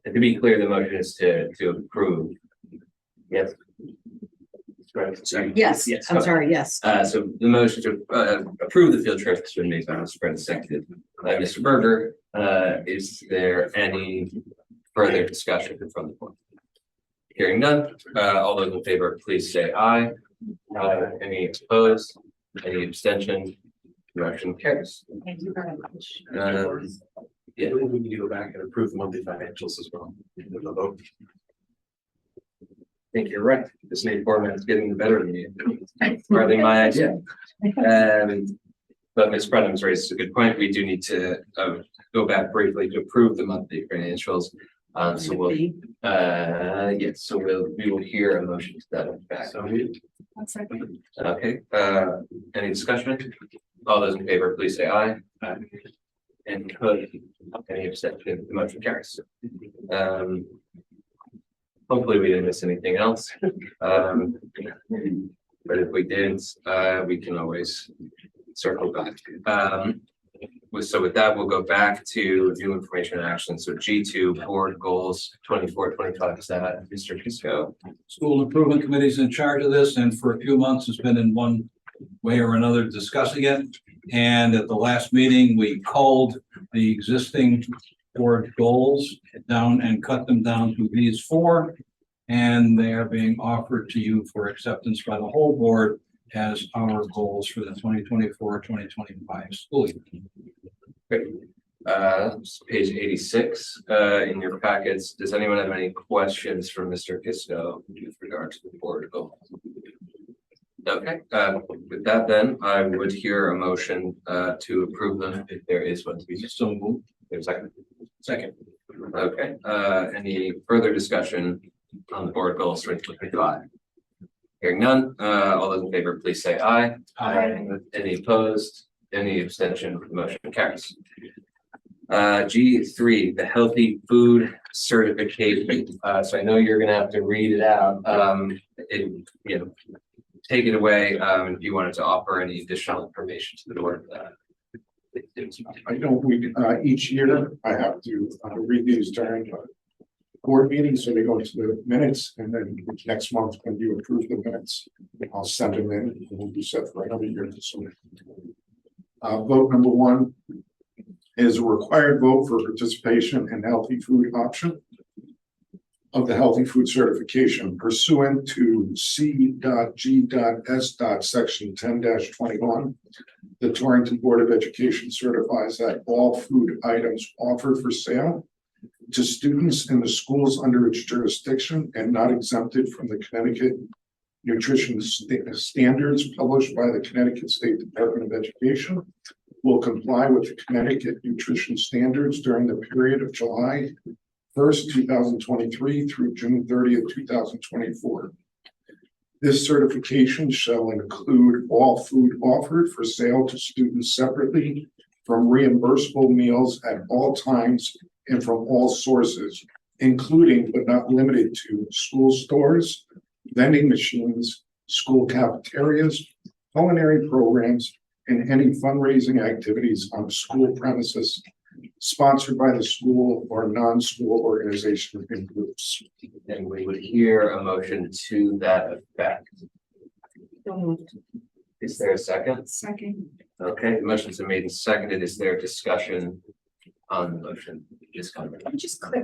And to be clear, the motion is to approve. Yes. Yes, Yes, I'm okay. sorry, yes. So the motion to approve the field trip has been made by Mr. Brent, seconded by Mr. Berger. Is there any further discussion from the board? Hearing none, all those in favor, please say aye. Any opposed? Any abstention? Motion carries. Thank you very much. Yeah. We need to go back and approve the monthly financials as well. With the vote. I think you're right. This new format is getting better than you. It's partly my idea. But Ms. Brenham's raised a good point. We do need to go back briefly to approve the monthly financials. So we'll, yes, so we will hear a motion to that effect. One second. Okay, any discussion? All those in favor, please say aye. Aye. And opposed? Any abstention? The motion carries. Hopefully we didn't miss anything else. But if we did, we can always circle back. So with that, we'll go back to new information and action. So G2 board goals 24-25. Is that Mr. Kisco? School Improvement Committee is in charge of this, and for a few months has been in one way or another discussing it. And at the last meeting, we culled the existing board goals down and cut them down to these 4. And they are being offered to you for acceptance by the whole board as our goals for the 2024-2025 school year. Great. Page 86 in your packets. Does anyone have any questions for Mr. Kisco with regard to the board goals? Okay, with that then, I would hear a motion to approve them if there is one to be so moved. There's a second. Second. Okay, any further discussion on the board goals 2025? Hearing none, all those in favor, please say aye. Aye. Any opposed? Any abstention? The motion carries. G3, the healthy food certification. So I know you're gonna have to read it out. Take it away. If you wanted to offer any additional information to the board. I don't, each year I have to read these during board meetings, so they go to the minutes, and then next month when you approve the minutes, I'll send them in, and we'll be set for another year. So, vote number 1 is a required vote for participation in healthy food option of the healthy food certification pursuant to C.G.S. section 10-21. The Torrington Board of Education certifies that all food items offered for sale to students in the schools under its jurisdiction and not exempted from the Connecticut nutrition standards published by the Connecticut State Department of Education will comply with the Connecticut nutrition standards during the period of July 1st, 2023 through June 30th, 2024. This certification shall include all food offered for sale to students separately from reimbursable meals at all times and from all sources, including but not limited to school stores, vending machines, school cafeterias, culinary programs, and any fundraising activities on school premises sponsored by the school or non-school organization and groups. And we would hear a motion to that effect. Is there a second? Second. Okay, the motion's been made and seconded. Is there discussion on the motion? Just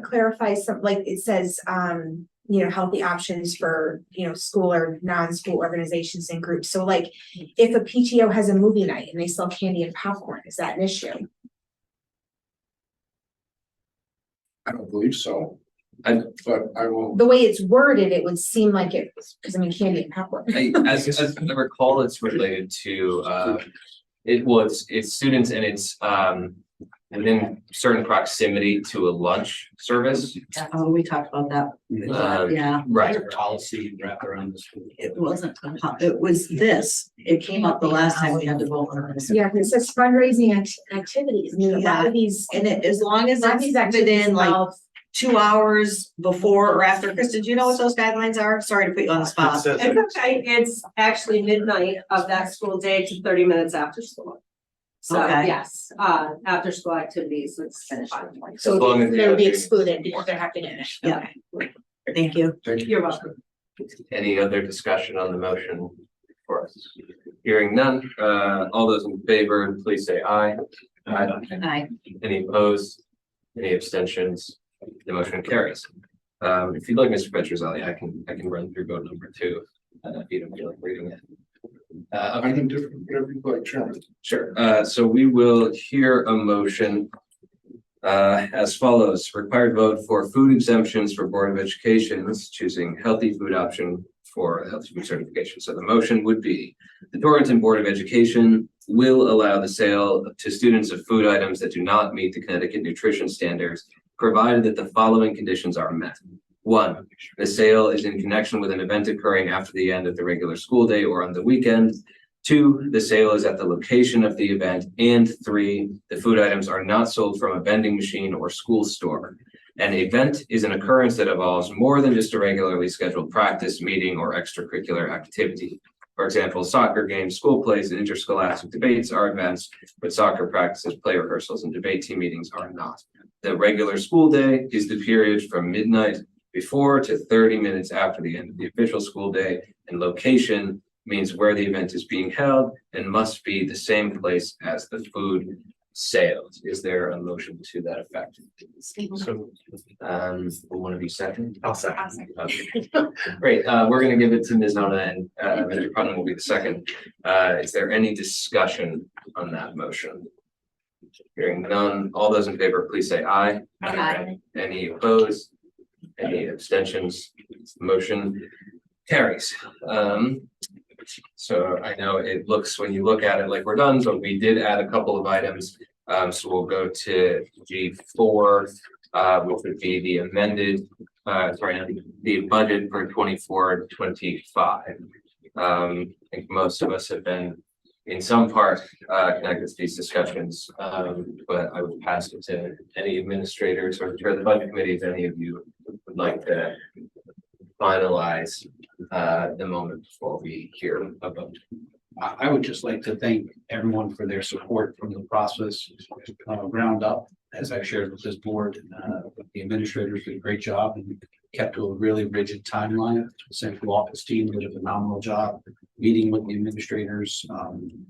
clarify some, like it says, healthy options for, school or non-school organizations and groups. So like, if a PTO has a movie night and they sell candy and popcorn, is that an issue? I don't believe so. But I will. The way it's worded, it would seem like it, because candy and popcorn. As I recall, it's related to, it's students and it's, within certain proximity to a lunch service. Oh, we talked about that. Yeah. Right. Policy wrapped around the school. It wasn't, it was this. It came up the last time we had to vote on this. Yeah, it says fundraising activities. A lot of these, And as long as a lot of it's these activities within like involve 2 hours before or after. Kristen, do you know what those guidelines are? Sorry to put you on the spot. It says- It's okay, it's actually midnight of that school day to 30 minutes after school. So, Okay. yes, after school activities, it's Finish. fine. So As long as they would be the- excluded because they're happening. Yeah. Thank you. Thank you. You're welcome. Any other discussion on the motion for us? Hearing none, all those in favor, please say aye. Aye. Any opposed? Any abstentions? The motion carries. If you'd like, Mr. Petrozelli, I can run through vote number 2. If you don't feel like reading it. I can do whatever you like, Chairman. Sure. So we will hear a motion as follows. Required vote for food exemptions for Board of Education choosing healthy food option for health food certification. So the motion would be the Torrington Board of Education will allow the sale to students of food items that do not meet the Connecticut nutrition standards, provided that the following conditions are met. 1, the sale is in connection with an event occurring after the end of the regular school day or on the weekend. 2, the sale is at the location of the event. And 3, the food items are not sold from a vending machine or school store. An event is an occurrence that involves more than just a regularly scheduled practice, meeting, or extracurricular activity. For example, soccer games, school plays, and interscholastic debates are events, but soccer practices, play rehearsals, and debate team meetings are not. The regular school day is the period from midnight before to 30 minutes after the end of the official school day, and location means where the event is being held and must be the same place as the food sales. Is there a motion to that effect? So One of you second? I'll second. Okay. Great, we're gonna give it to Ms. Nona and Mr. Putnam will be the second. Is there any discussion on that motion? Hearing none, all those in favor, please say aye. Aye. Any opposed? Any abstentions? Motion carries. So I know it looks, when you look at it, like we're done, so we did add a couple of items. So we'll go to G4, which would be the amended, the budget for 24-25. I think most of us have been in some part connected to these discussions, but I would pass it to any administrators or the budget committee if any of you would like to finalize the moment before we hear a vote. I would just like to thank everyone for their support from the process, ground up. As I shared with this board, the administrators did a great job and kept to a really rigid timeline. The central office team did a phenomenal job meeting with the administrators,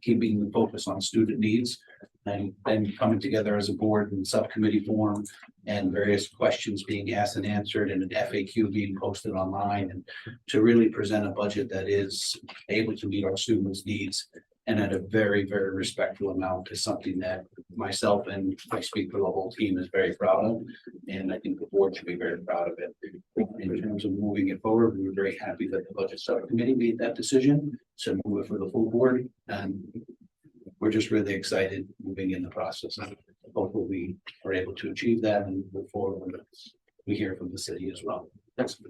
keeping the focus on student needs, and then coming together as a board in subcommittee form and various questions being asked and answered and an FAQ being posted online, and to really present a budget that is able to meet our students' needs and at a very, very respectful amount is something that myself and I speak for the whole team is very proud of. And I think the board should be very proud of it. In terms of moving it forward, we were very happy that the budget subcommittee made that decision to move it for the full board. And we're just really excited moving in the process. Hopefully we are able to achieve that and move forward when we hear from the city as well. Thanks.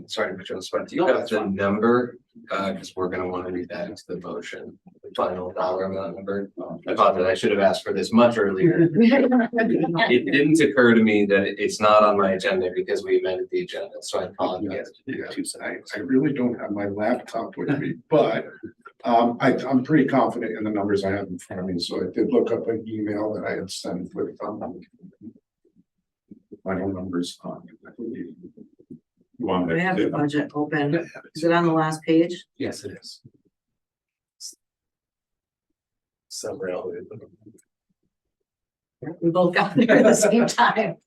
Sorry to put you on the spot. Do you have the number? Because we're gonna want to read that into the motion, the final dollar amount number. I apologize, I should have asked for this much earlier. It didn't occur to me that it's not on my agenda because we amended the agenda, so I apologize. I really don't have my laptop with me, but I'm pretty confident in the numbers I have in front of me, so I did look up an email that I had sent with final numbers on. We have the budget open. Is it on the last page? Yes, it is. We both got there at the same time.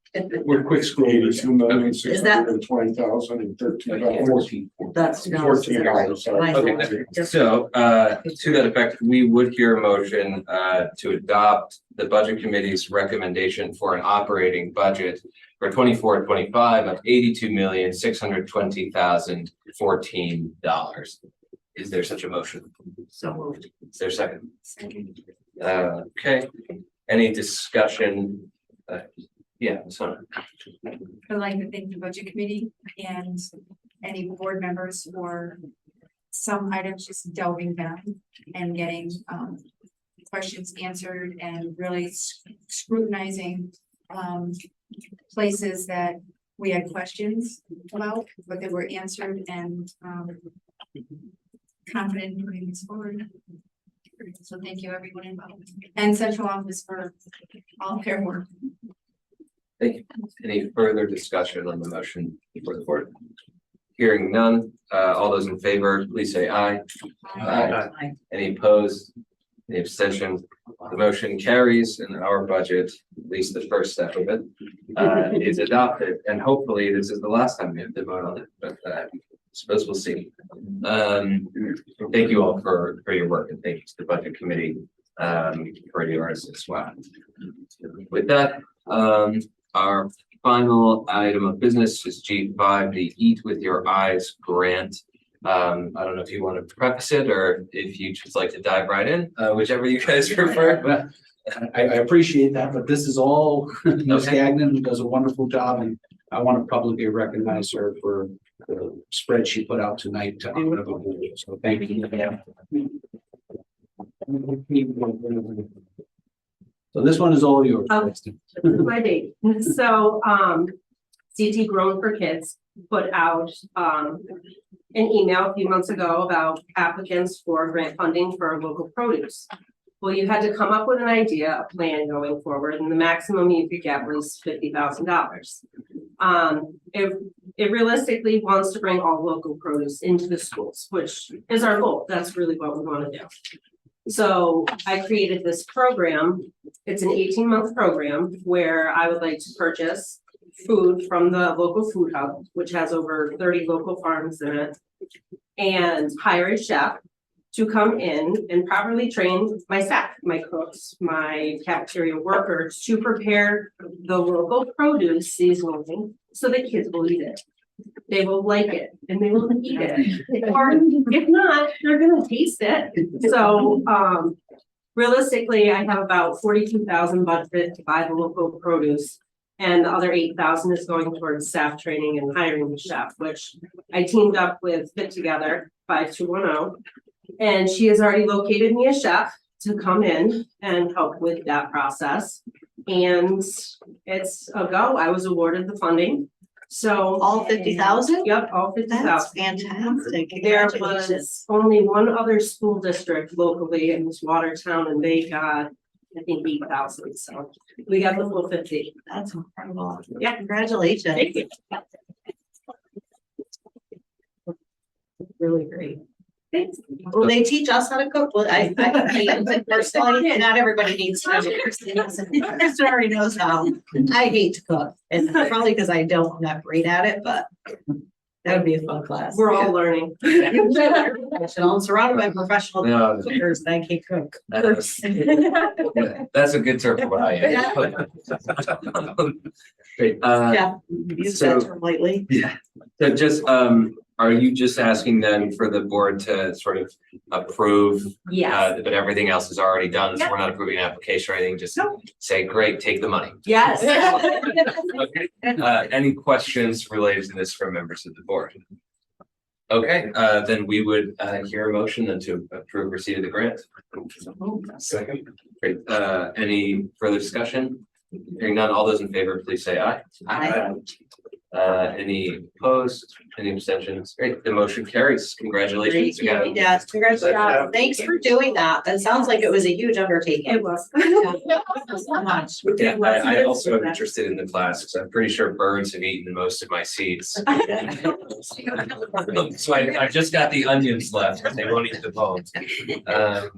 We're quick scrollers, 2,620,000 and $13. That's. no, $14, sorry. Okay, so to that effect, we would hear a motion to adopt the budget committee's recommendation for an operating budget for 24-25 of $82,620,014. Is there such a motion? So moved. Is there a second? Okay, any discussion? Yeah, so I'd like to thank the budget committee and any board members for some items just delving down and getting questions answered and really scrutinizing places that we had questions about, but they were answered and confident in moving this forward. So thank you everyone involved and central office for all their work. thank you. Any further discussion on the motion before the board? Hearing none, all those in favor, please say aye. Aye. Any opposed? Any abstention? The motion carries and our budget, at least the first step of it, is adopted. And hopefully this is the last time we have to vote on it, but I suppose we'll see. Thank you all for your work and thank you to the budget committee for yours as well. With that, our final item of business is G5, the Eat with Your Eyes grant. I don't know if you want to preface it or if you just like to dive right in, whichever you guys prefer. But I appreciate that, but this is all Ms. Okay. Gagnon, who does a wonderful job, and I want to publicly recognize her for the spread she put out tonight to honor the board. So thank you. So this one is all yours. Kristen. My baby. So, CT Grown for Kids put out, an email a few months ago about applicants for grant funding for local produce. Well, you had to come up with an idea, a plan going forward, and the maximum you could get was $50,000. It realistically wants to bring all local produce into the schools, which is our goal. That's really what we want to do. So I created this program. It's an 18-month program where I would like to purchase food from the local food hub, which has over 30 local farms in it, and hire a chef to come in and properly train my staff, my cooks, my cafeteria workers to prepare the local produce seasonally so the kids will eat it. They will like it and they will eat it. Or if not, they're gonna taste it. So realistically, I have about 42,000 budget to buy the local produce. And the other 8,000 is going towards staff training and hiring the chef, which I teamed up with Fit Together 5210. And she has already located me a chef to come in and help with that process. And it's a go. I was awarded the funding. So All 50,000? Yep, all 50,000. Fantastic. There was only one other school district locally, and it was Watertown, and they got, I think, 8,000. So we got the full 50. That's incredible. Yeah. Congratulations. Thank you. Really great. Thanks. Well, they teach us how to cook. Well, I personally, not everybody needs to. Kristen already knows how. I hate to cook, and probably because I don't, I'm not great at it, but that would be a fun class. We're all learning. I'm surrounded by professional Yeah. cookers that I can't cook. That's a good term for what I am. Great, Yeah, use that so- term lightly. yeah, so just, are you just asking then for the board to sort of approve? Yes. But everything else is already done, so Yep. we're not approving an application or anything, just Nope. say, great, take the money. Yes. Okay, any questions related to this from members of the board? Okay, then we would, hear a motion then to approve receipt of the grant. Second. Great, any further discussion? Hearing none, all those in favor, please say aye. Aye. Any opposed, any abstentions? Great, the motion carries. Congratulations Thank you. again. Yes, congratulations. Thanks for doing that. That sounds like it was a huge undertaking. It was. So much. Yeah, I also am interested in the class, because I'm pretty sure birds have eaten most of my seeds. So I just got the onions left, they won't eat the bones.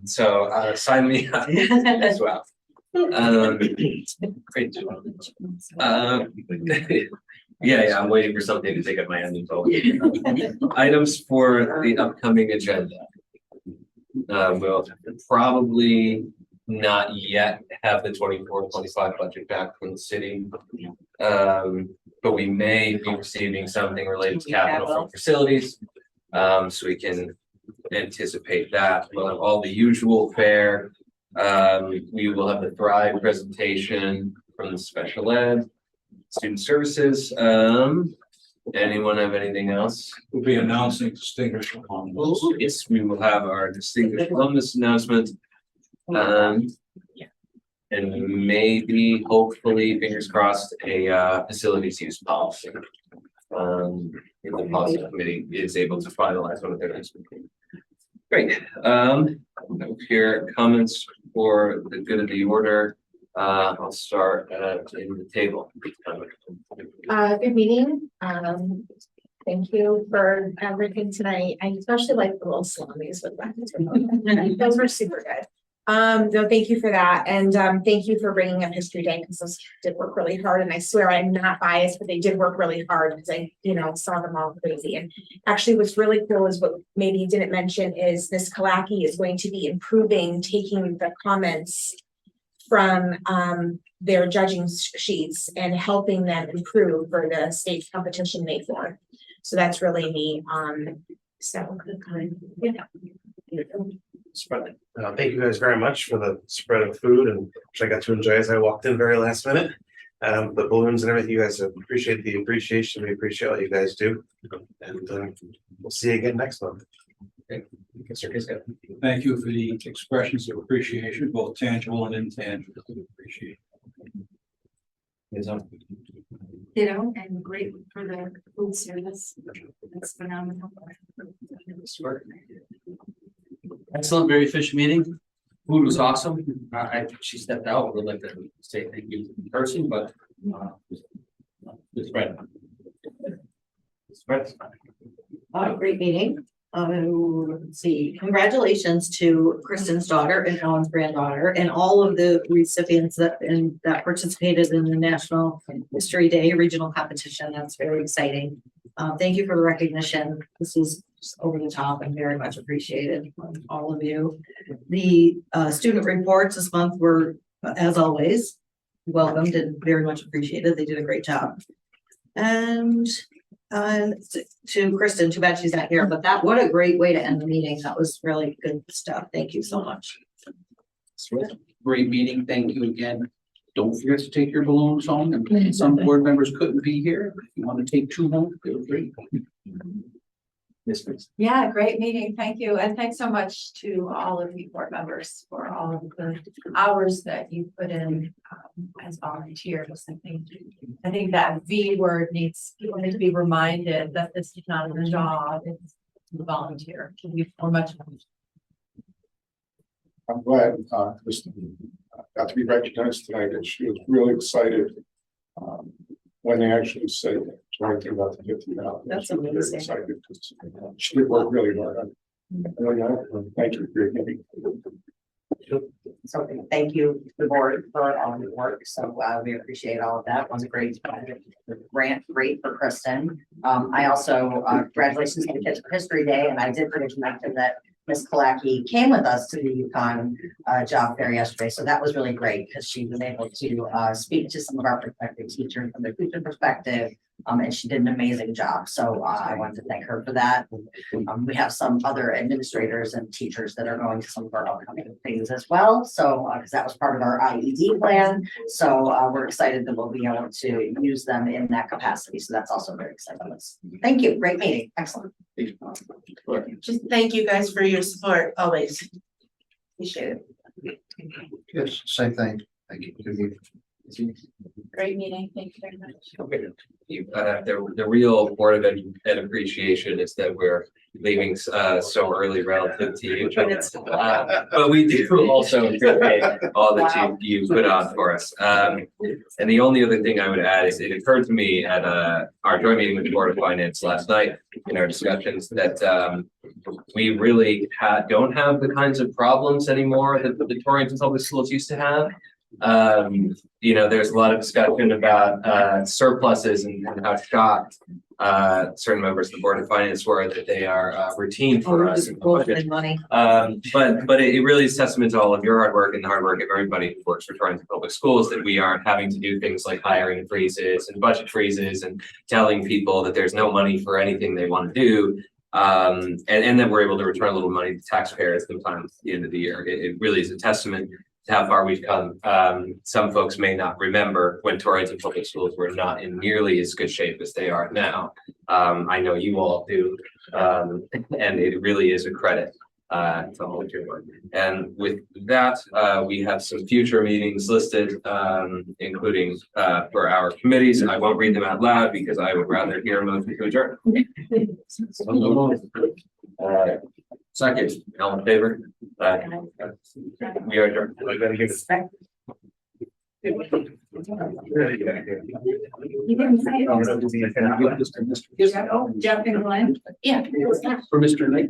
So sign me up as well. Great. Yeah, I'm waiting for something to take up my onions. Items for the upcoming agenda. We'll probably not yet have the 24-25 budget back from the city. But we may be receiving something related to capital from facilities. So we can anticipate that. We'll have all the usual fare. We will have the Thrive presentation from the special ed, student services. Anyone have anything else? We'll be announcing distinguished alumnus. Yes, we will have our distinguished alumnus announcement. And maybe, hopefully, fingers crossed, a facilities use policy. If the policy committee is able to finalize one of their next meeting. Great, here comments for the good of the order. I'll start in the table. Good meeting. Thank you for everything tonight. I especially like the little salamis with that. Those were super good. No, thank you for that. And thank you for bringing up History Day, because those did work really hard. And I swear I'm not biased, but they did work really hard because I, saw them all crazy. And actually what's really cool is what maybe you didn't mention is Ms. Kalaki is going to be improving, taking the comments from their judging sheets and helping them improve for the state competition May 4th. So that's really neat. So, yeah. Spread. Thank you guys very much for the spread of food and which I got to enjoy as I walked in very last minute. The balloons and everything, you guys appreciate the appreciation. We appreciate what you guys do. And we'll see you again next month. Thank you for the expressions of appreciation, both tangible and intangible. Appreciate it. You know, and great for the food service. That's phenomenal. Excellent, very efficient meeting. Food was awesome. She stepped out. Would like to say thank you in person, but it's spread. Great meeting. Let's see, congratulations to Kristen's daughter and Ellen's granddaughter and all of the recipients that participated in the National History Day regional competition. That's very exciting. Thank you for the recognition. This is just over the top and very much appreciated from all of you. The student reports this month were, as always, welcomed and very much appreciated. They did a great job. And to Kristen, too bad she's not here, but what a great way to end the meeting. That was really good stuff. Thank you so much. Great meeting. Thank you again. Don't forget to take your balloons home. And some board members couldn't be here. If you want to take 2 home, feel free. Yes, please. Yeah, great meeting. Thank you. And thanks so much to all of you board members for all of the hours that you put in as volunteers. I think that V word needs people need to be reminded that this is not a job, it's a volunteer. We feel much. I'm glad, Kristen got to be recognized tonight, and she was really excited. When they actually said Torrington about the 50 now. That's amazing. Excited because she did work really hard on it. Thank you for your meeting. So thank you to the board for all the work. So we appreciate all of that. It was a great grant, great for Kristen. I also congratulations to the Kids for History Day, and I did forget to mention that Ms. Kalaki came with us to the UConn job fair yesterday. So that was really great because she was able to speak to some of our prospective teachers from their future perspective. And she did an amazing job. So I wanted to thank her for that. We have some other administrators and teachers that are going to some of our upcoming things as well. So because that was part of our IED plan. So we're excited that we'll be able to use them in that capacity. So that's also very exciting. Thank you. Great meeting. Excellent. Just thank you guys for your support always. Appreciate it. Yes, same thing. Thank you. Great meeting. Thank you very much. Okay. The real Board of Ed appreciation is that we're leaving so early relative to you. But we do also appreciate all that you put on for us. And the only other thing I would add is it occurred to me at our joint meeting with the Board of Finance last night in our discussions that we really don't have the kinds of problems anymore that the Torrington Public Schools used to have. You know, there's a lot of discussion about surpluses and how shocked certain members of the Board of Finance were that they are routine for us. Money. But it really is testament to all of your hard work and the hard work of everybody who works for Torrington Public Schools that we aren't having to do things like hiring freezes and budget freezes and telling people that there's no money for anything they want to do. And then we're able to return a little money to taxpayers sometimes at the end of the year. It really is a testament to how far we've come. Some folks may not remember when Torrington Public Schools were not in nearly as good shape as they are now. I know you all do, and it really is a credit to all of your work. And with that, we have some future meetings listed, including for our committees. I won't read them out loud because I would rather hear a motion to adjourn. Second, all in favor? We are adjourned. I gotta give it. You didn't say it. Jeff and Glenn. Yeah. For Mr. Knight.